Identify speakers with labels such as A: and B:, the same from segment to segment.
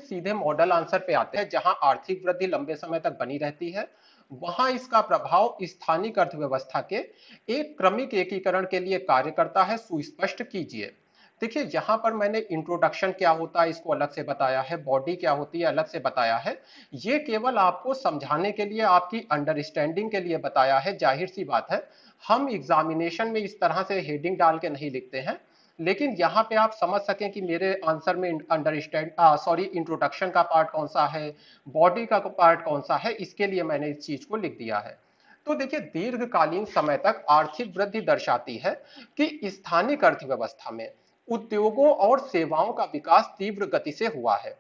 A: सीधे model answer पे आते हैं, जहां आर्थिक वृद्धि लंबे समय तक बनी रहती है, वहां इसका प्रभाव स्थानिक अर्थव्यवस्था के एक क्रमिक एकीकरण के लिए कार्य करता है। सुस्पष्ट कीजिए। देखिए यहाँ पर मैंने इंट्रोडक्शन क्या होता है इसको अलग से बताया है, बॉडी क्या होती है अलग से बताया है। ये केवल आपको समझाने के लिए, आपकी अंडरस्टैंडिंग के लिए बताया है। जाहिर सी बात है, हम एग्जामिनेशन में इस तरह से हेडिंग डाल के नहीं लिखते हैं, लेकिन यहाँ पे आप समझ सकें कि मेरे आंसर में इंट्रोडक्शन का पार्ट कौन सा है, बॉडी का पार्ट कौन सा है, इसके लिए मैंने इस चीज को लिख दिया है। तो देखिए, दीर्घकालीन समय तक आर्थिक वृद्धि दर्शाती है कि स्थानिक अर्थव्यवस्था में उद्योगों और सेवाओं का विकास तीव्र गति से हुआ है।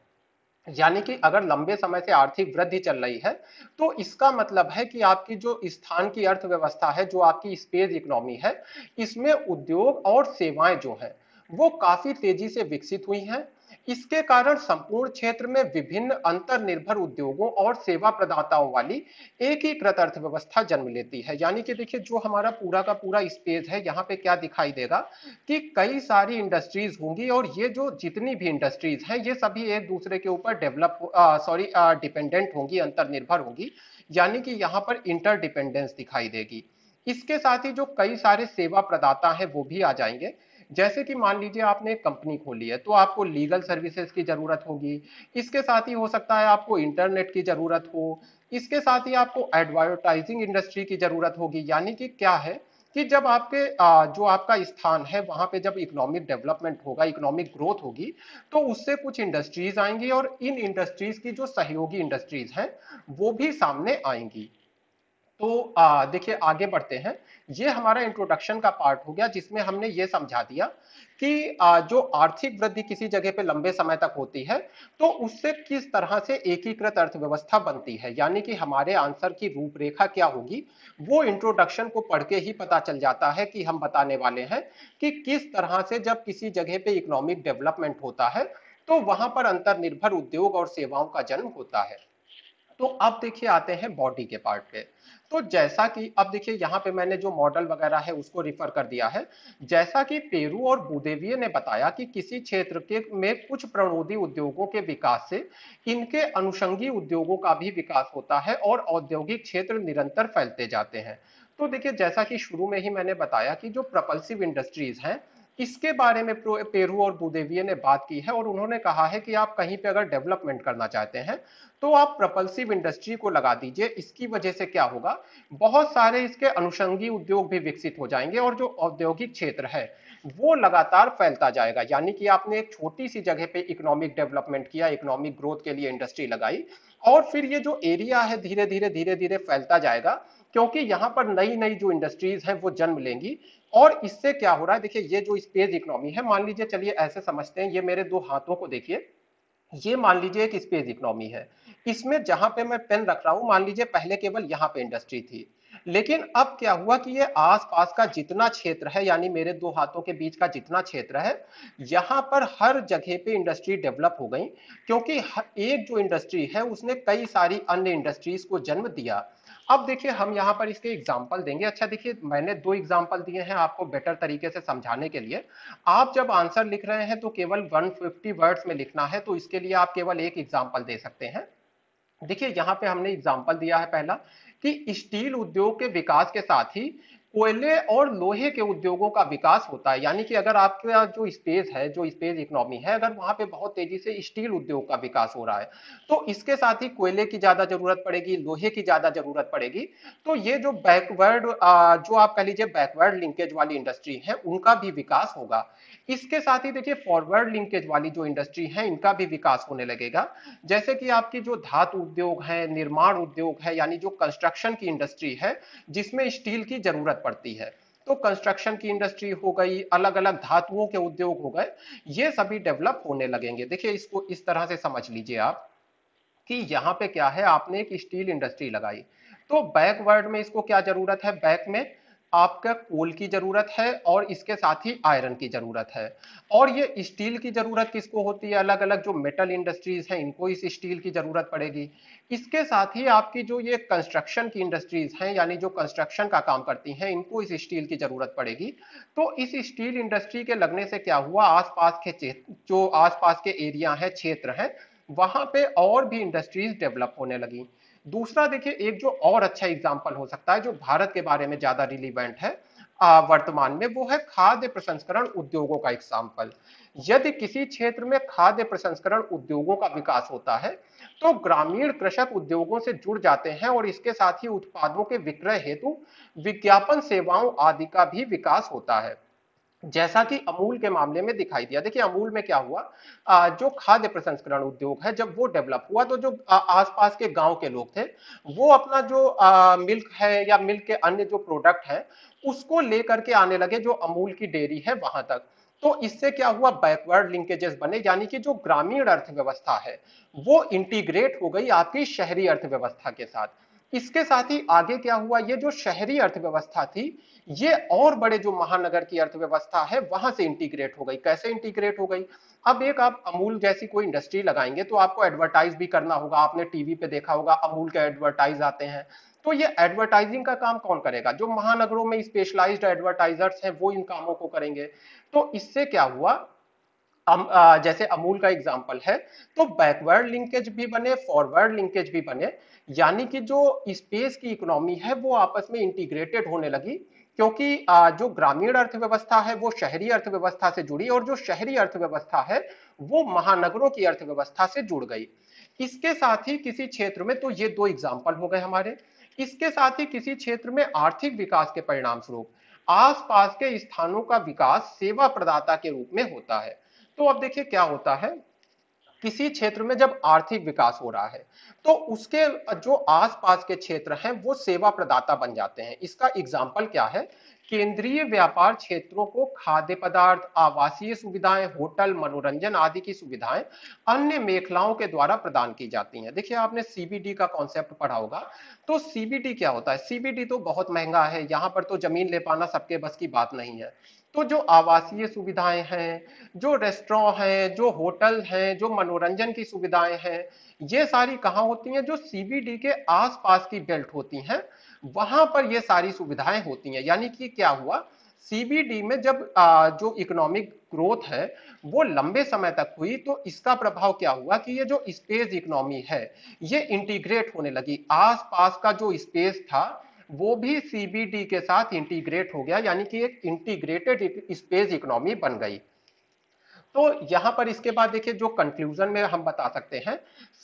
A: यानी कि अगर लंबे समय से आर्थिक वृद्धि चल रही है, तो इसका मतलब है कि आपकी जो स्थान की अर्थव्यवस्था है, जो आपकी स्पेस इकोनॉमी है, इसमें उद्योग और सेवाएं जो हैं वो काफी तेजी से विकसित हुई हैं। इसके कारण संपूर्ण क्षेत्र में विभिन्न अंतर्निर्भर उद्योगों और सेवा प्रदाताओं वाली एकीकृत अर्थव्यवस्था जन्म लेती है। यानी कि देखिए, जो हमारा पूरा का पूरा स्पेस है, यहाँ पे क्या दिखाई देगा कि कई सारी इंडस्ट्रीज होंगी, और ये जो जितनी भी इंडस्ट्रीज हैं ये सभी एक दूसरे के ऊपर डिपेंडेंट होंगी, अंतर्निर्भर होंगी। यानी कि यहाँ पर इंटरडिपेंडेंस दिखाई देगी। इसके साथ ही जो कई सारे सेवा प्रदाता हैं वो भी आ जाएंगे। जैसे कि मान लीजिए आपने एक कंपनी खोली है, तो आपको लीगल सर्विसेज की जरूरत होगी। इसके साथ ही हो सकता है आपको इंटरनेट की जरूरत हो। इसके साथ ही आपको एडवर्टाइजिंग इंडस्ट्री की जरूरत होगी। यानी कि क्या है कि जब आपके जो आपका स्थान है वहां पे जब इकोनॉमिक डेवलपमेंट होगा, इकोनॉमिक ग्रोथ होगी, तो उससे कुछ इंडस्ट्रीज आएंगी, और इन इंडस्ट्रीज की जो सहयोगी इंडस्ट्रीज हैं वो भी सामने आएंगी। तो देखिए, आगे बढ़ते हैं। ये हमारा इंट्रोडक्शन का पार्ट हो गया, जिसमें हमने ये समझा दिया कि जो आर्थिक वृद्धि किसी जगह पे लंबे समय तक होती है, तो उससे किस तरह से एकीकृत अर्थव्यवस्था बनती है। यानी कि हमारे आंसर की रूपरेखा क्या होगी, वो इंट्रोडक्शन को पढ़ के ही पता चल जाता है कि हम बताने वाले हैं कि किस तरह से जब किसी जगह पे इकोनॉमिक डेवलपमेंट होता है, तो वहां पर अंतर्निर्भर उद्योग और सेवाओं का जन्म होता है। तो अब देखिए, आते हैं बॉडी के पार्ट पे। तो जैसा कि अब देखिए, यहाँ पे मैंने जो मॉडल वगैरह है उसको रिफर कर दिया है। जैसा कि पेरू और बुदेविये ने बताया कि किसी क्षेत्र के में कुछ प्रणोदी उद्योगों के विकास से इनके अनुषंगी उद्योगों का भी विकास होता है और औद्योगिक क्षेत्र निरंतर फैलते जाते हैं। तो देखिए, जैसा कि शुरू में ही मैंने बताया कि जो प्रपल्सिव इंडस्ट्रीज हैं, इसके बारे में पेरू और बुदेविये ने बात की है, और उन्होंने कहा है कि आप कहीं पे अगर डेवलपमेंट करना चाहते हैं, तो आप प्रपल्सिव इंडस्ट्री को लगा दीजिए। इसकी वजह से क्या होगा, बहुत सारे इसके अनुषंगी उद्योग भी विकसित हो जाएंगे, और जो औद्योगिक क्षेत्र है वो लगातार फैलता जाएगा। यानी कि आपने एक छोटी सी जगह पे इकोनॉमिक डेवलपमेंट किया, इकोनॉमिक ग्रोथ के लिए इंडस्ट्री लगाई, और फिर ये जो एरिया है धीरे धीरे फैलता जाएगा, क्योंकि यहाँ पर नई नई जो इंडस्ट्रीज हैं वो जन्म लेंगी। और इससे क्या हो रहा है, देखिए, ये जो स्पेस इकोनॉमी है, मान लीजिए, चलिए ऐसे समझते हैं, ये मेरे दो हाथों को देखिए, ये मान लीजिए एक स्पेस इकोनॉमी है। इसमें जहां पे मैं पेन रख रहा हूं, मान लीजिए पहले केवल यहां पे इंडस्ट्री थी, लेकिन अब क्या हुआ कि ये आसपास का जितना क्षेत्र है, यानी मेरे दो हाथों के बीच का जितना क्षेत्र है, यहां पर हर जगह पे इंडस्ट्री डेवलप हो गई, क्योंकि एक जो इंडस्ट्री है उसने कई सारी अन्य इंडस्ट्रीज को जन्म दिया। अब देखिए, हम यहां पर इसके एग्जाम्पल देंगे। अच्छा देखिए, मैंने दो एग्जाम्पल दिए हैं आपको बेटर तरीके से समझाने के लिए। आप जब आंसर लिख रहे हैं तो केवल 150 वर्ड्स में लिखना है, तो इसके लिए आप केवल एक एग्जाम्पल दे सकते हैं। देखिए, यहां पे हमने एग्जाम्पल दिया है पहला, कि स्टील उद्योग के विकास के साथ ही कोयले और लोहे के उद्योगों का विकास होता है। यानी कि अगर आपका जो स्पेस है, जो स्पेस इकोनॉमी है, अगर वहां पे बहुत तेजी से स्टील उद्योग का विकास हो रहा है, तो इसके साथ ही कोयले की ज्यादा जरूरत पड़ेगी, लोहे की ज्यादा जरूरत पड़ेगी। तो ये जो बैकवर्ड जो आप कह लीजिए बैकवर्ड लिंकेज वाली इंडस्ट्री है, उनका भी विकास होगा। इसके साथ ही देखिए, फॉरवर्ड लिंकेज वाली जो इंडस्ट्री है, इनका भी विकास होने लगेगा। जैसे कि आपकी जो धातु उद्योग है, निर्माण उद्योग है, यानी जो कंस्ट्रक्शन की इंडस्ट्री है, जिसमें स्टील की जरूरत पड़ती है, तो कंस्ट्रक्शन की इंडस्ट्री हो गई, अलग अलग धातुओं के उद्योग हो गए, ये सभी डेवलप होने लगेंगे। देखिए, इसको इस तरह से समझ लीजिए आप कि यहाँ पे क्या है, आपने एक स्टील इंडस्ट्री लगाई, तो बैकवर्ड में इसको क्या जरूरत है, बैक में आपका कोल की जरूरत है, और इसके साथ ही आयरन की जरूरत है। और ये स्टील की जरूरत किसको होती है, अलग अलग जो मेटल इंडस्ट्रीज हैं इनको इस स्टील की जरूरत पड़ेगी। इसके साथ ही आपकी जो ये कंस्ट्रक्शन की इंडस्ट्रीज हैं, यानी जो कंस्ट्रक्शन का काम करती हैं, इनको इस स्टील की जरूरत पड़ेगी। तो इस स्टील इंडस्ट्री के लगने से क्या हुआ, आसपास के जो आसपास के एरिया है, क्षेत्र है, वहां पे और भी इंडस्ट्रीज डेवलप होने लगी। दूसरा देखिए, एक जो और अच्छा एग्जाम्पल हो सकता है जो भारत के बारे में ज्यादा रिलीवेंट है वर्तमान में, वो है खाद्य प्रसंस्करण उद्योगों का एग्जाम्पल। यदि किसी क्षेत्र में खाद्य प्रसंस्करण उद्योगों का विकास होता है तो ग्रामीण कृषक उद्योगों से जुड़ जाते हैं और इसके साथ ही उत्पादों के विक्रय हेतु विज्ञापन सेवाओं आदि का भी विकास होता है, जैसा कि अमूल के मामले में दिखाई दिया। देखिए अमूल में क्या हुआ, जो खाद्य प्रसंस्करण उद्योग है जब वो डेवलप हुआ तो जो आसपास के गांव के लोग थे वो अपना जो मिल्क है या मिल्क के अन्य जो प्रोडक्ट है उसको लेकर के आने लगे जो अमूल की डेयरी है वहां तक। तो इससे क्या हुआ, बैकवर्ड लिंकेजेस बने, यानी कि जो ग्रामीण अर्थव्यवस्था है वो इंटीग्रेट हो गई आपकी शहरी अर्थव्यवस्था के साथ। इसके साथ ही आगे क्या हुआ, ये जो शहरी अर्थव्यवस्था थी ये और बड़े जो महानगर की अर्थव्यवस्था है वहां से इंटीग्रेट हो गई। कैसे इंटीग्रेट हो गई, अब एक आप अमूल जैसी कोई इंडस्ट्री लगाएंगे तो आपको एडवर्टाइज भी करना होगा। आपने टीवी पे देखा होगा अमूल के एडवर्टाइज आते हैं, तो ये एडवर्टाइजिंग का काम कौन करेगा, जो महानगरों में स्पेशलाइज्ड एडवर्टाइजर्स हैं वो इन कामों को करेंगे। तो इससे क्या हुआ, जैसे अमूल का एग्जाम्पल है, तो बैकवर्ड लिंकेज भी बने, फॉरवर्ड लिंकेज भी बने, यानी कि जो स्पेस की इकोनॉमी है वो आपस में इंटीग्रेटेड होने लगी, क्योंकि जो ग्रामीण अर्थव्यवस्था है वो शहरी अर्थव्यवस्था से जुड़ी और जो शहरी अर्थव्यवस्था है वो महानगरों की अर्थव्यवस्था से जुड़ गई। इसके साथ ही किसी क्षेत्र में, तो ये दो एग्जाम्पल हो गए हमारे, इसके साथ ही किसी क्षेत्र में आर्थिक विकास के परिणाम स्वरूप आसपास के स्थानों का विकास सेवा प्रदाता के रूप में होता है। तो अब देखिए क्या होता है, किसी क्षेत्र में जब आर्थिक विकास हो रहा है तो उसके जो आसपास के क्षेत्र हैं वो सेवा प्रदाता बन जाते हैं। इसका एग्जाम्पल क्या है, केंद्रीय व्यापार क्षेत्रों को खाद्य पदार्थ, आवासीय सुविधाएं, होटल, मनोरंजन आदि की सुविधाएं अन्य मेखलाओं के द्वारा प्रदान की जाती हैं। देखिए आपने सीबीडी का कॉन्सेप्ट पढ़ा होगा, तो सीबीडी क्या होता है, सीबीडी तो बहुत महंगा है, यहां पर तो जमीन ले पाना सबके बस की बात नहीं है। तो जो आवासीय सुविधाएं हैं, जो रेस्टोरेंट हैं, जो होटल हैं, जो मनोरंजन की सुविधाएं हैं, ये सारी कहाँ होती हैं, जो सीबीडी के आसपास की बेल्ट होती हैं वहां पर ये सारी सुविधाएं होती हैं। यानी कि क्या हुआ, सीबीडी में जब जो इकोनॉमिक ग्रोथ है वो लंबे समय तक हुई तो इसका प्रभाव क्या हुआ कि ये जो स्पेस इकोनॉमी है ये इंटीग्रेट होने लगी। आसपास का जो स्पेस था वो भी सीबीडी के साथ इंटीग्रेट हो गया, यानी कि एक इंटीग्रेटेड स्पेस इकोनॉमी बन गई। तो यहां पर इसके बाद देखिए जो कंक्लूजन में हम बता सकते हैं,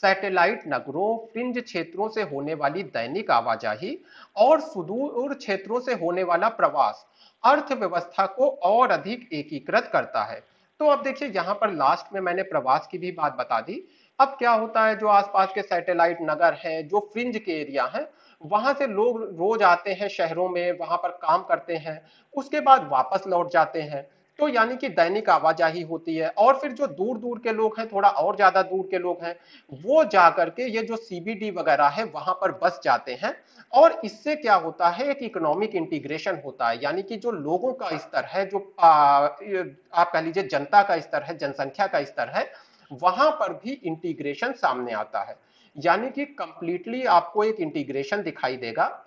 A: सैटेलाइट नगरों, फ्रिंज क्षेत्रों से होने वाली दैनिक आवाजाही और सुदूर क्षेत्रों से होने वाला प्रवास अर्थव्यवस्था को और अधिक एकीकृत करता है। तो अब देखिए यहां पर लास्ट में मैंने प्रवास की भी बात बता दी। अब क्या होता है, जो आसपास के सैटेलाइट नगर हैं, जो फ्रिंज के एरिया हैं, वहां से लोग रोज आते हैं शहरों में, वहां पर काम करते हैं, उसके बाद वापस लौट जाते हैं। तो यानी कि दैनिक आवाजाही होती है। और फिर जो दूर दूर के लोग हैं, थोड़ा और ज्यादा दूर के लोग हैं, वो जाकर के ये जो सीबीडी वगैरह है वहां पर बस जाते हैं। और इससे क्या होता है, एक इकोनॉमिक इंटीग्रेशन होता है, यानी कि जो लोगों का स्तर है, जो आप कह लीजिए जनता का स्तर है, जनसंख्या का स्तर है, वहां पर भी इंटीग्रेशन सामने आता है। यानी कि कंप्लीटली आपको एक इंटीग्रेशन दिखाई देगा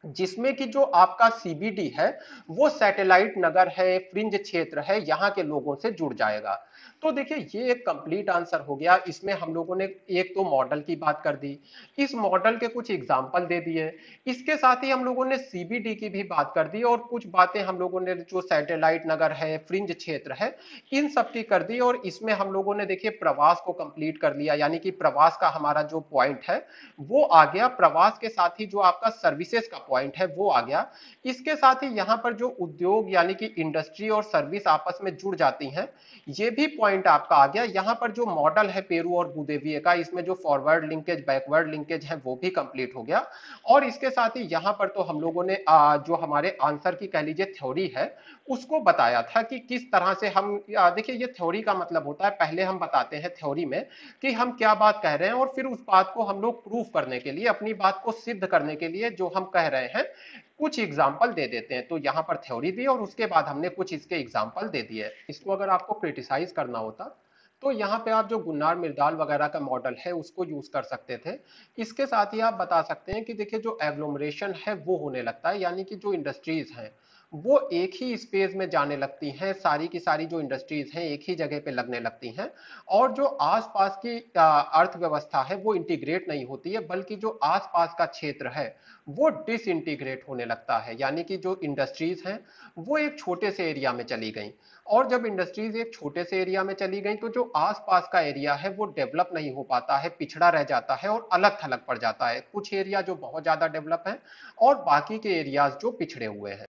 A: जिसमें कि जो आपका सीबीडी है वो सैटेलाइट नगर है, फ्रिंज क्षेत्र है, यहाँ के लोगों से जुड़ जाएगा। तो देखिए ये एक कंप्लीट आंसर हो गया। इसमें हम लोगों ने एक तो मॉडल की बात कर दी, इस मॉडल के कुछ एग्जाम्पल दे दिए, इसके साथ ही हम लोगों ने सीबीडी की भी बात कर दी और कुछ बातें हम लोगों ने जो सैटेलाइट नगर है, फ्रिंज क्षेत्र है, इन सब की कर दी। और इसमें हम लोगों ने देखिए प्रवास को कंप्लीट कर लिया, यानी कि प्रवास का हमारा जो पॉइंट है वो आ गया। प्रवास के साथ ही जो आपका सर्विसेज का पॉइंट है वो आ गया। इसके साथ ही यहाँ पर जो उद्योग यानी कि इंडस्ट्री और सर्विस आपस में जुड़ जाती हैं, ये भी पॉइंट आपका आ गया। यहाँ पर जो मॉडल है पेरू और बुदेविये का, इसमें जो फॉरवर्ड लिंकेज, बैकवर्ड लिंकेज है वो भी कंप्लीट हो गया। और इसके साथ ही यहाँ पर तो हम लोगों ने जो हमारे आंसर की कह लीजिए थ्योरी है उसको बताया था कि किस तरह से हम देखिए ये थ्योरी का मतलब होता है, पहले हम बताते हैं थ्योरी में कि हम क्या बात कह रहे हैं और फिर उस बात को हम लोग प्रूफ करने के लिए, अपनी बात को सिद्ध करने के लिए जो हम कह रहे हैं कुछ एग्जाम्पल दे देते हैं। तो यहाँ पर थ्योरी दी और उसके बाद हमने कुछ इसके एग्जाम्पल दे दिए। इसको अगर आपको क्रिटिसाइज करना होता तो यहाँ पे आप जो गुन्नार मिर्दाल वगैरह का मॉडल है उसको यूज कर सकते थे। इसके साथ ही आप बता सकते हैं कि देखिए जो एग्लोमरेशन है वो होने लगता है, यानी कि जो इंडस्ट्रीज हैं वो एक ही स्पेस में जाने लगती हैं, सारी की सारी जो इंडस्ट्रीज हैं एक ही जगह पे लगने लगती हैं, और जो आसपास की अर्थव्यवस्था है वो इंटीग्रेट नहीं होती है, बल्कि जो आसपास का क्षेत्र है वो डिसइंटीग्रेट होने लगता है। यानी कि जो इंडस्ट्रीज हैं वो एक छोटे से एरिया में चली गई, और जब इंडस्ट्रीज एक छोटे से एरिया में चली गई तो जो आसपास का एरिया है वो डेवलप नहीं हो पाता है, पिछड़ा रह जाता है और अलग थलग पड़ जाता है। कुछ एरिया जो बहुत ज्यादा डेवलप है और बाकी के एरियाज जो पिछड़े हुए हैं।